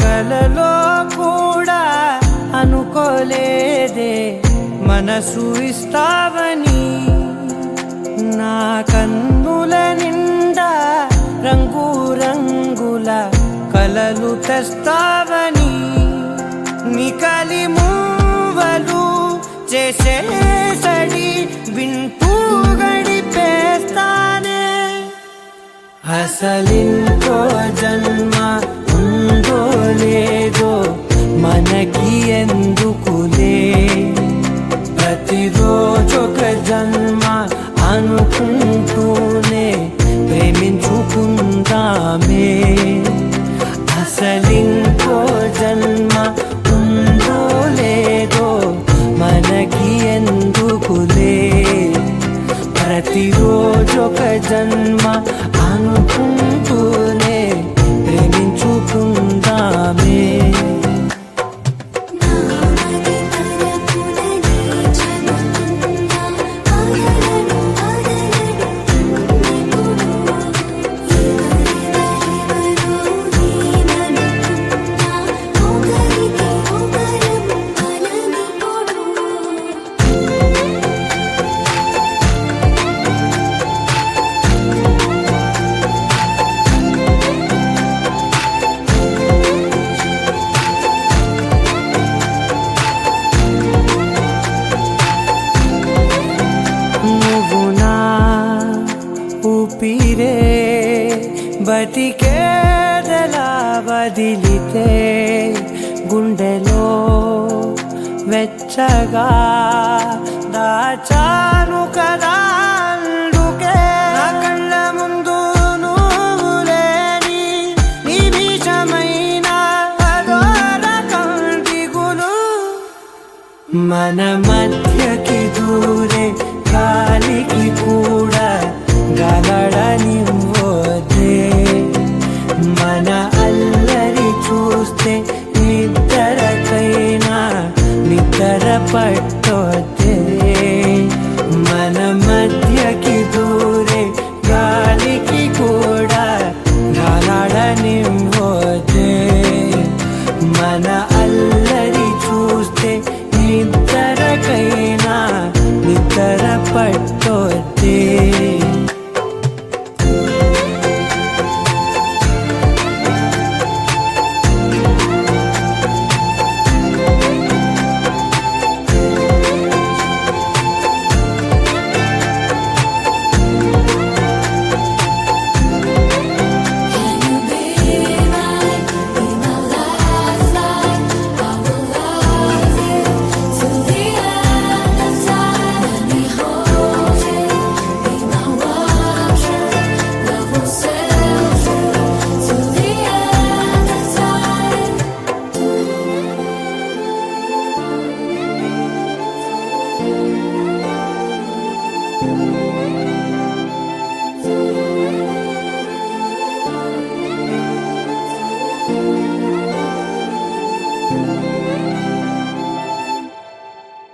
కలలో కూడా అనుకోలేదే మనసు ఇస్తావని. నా కన్నుల నిండా రంగు రంగుల కలలు తెస్తావని. నికలి మూవలు చేసేసడి వింటూ గడిపేస్తానే. అసలింకో జన్మ ఉందో లేదో మనకి ఎందుకులే, ప్రతిరోజొక జన్మ అనుకుంటూనే ప్రేమించుకుందామే. అసలింకో జన్మ ఉందో లేదో మనకి ఎందుకులే, ప్రతిరోజొక జన్మ అనుకుంటూనే ప్రేమించుకుందామే. ఊపిరే బతికేదలా వదిలితే గుండెలో వెచ్చగా దాచాను కదా. అందుకే నా కళ్ళ ముందు నువ్వు లేని నిమిషమైన అదోరకం దిగులు. మన మధ్యకి దూరే గాలికి కూడా గలడనివ్వదే. మన అల్లరి చూస్తే నిద్రకైనా నిద్ర పట్ట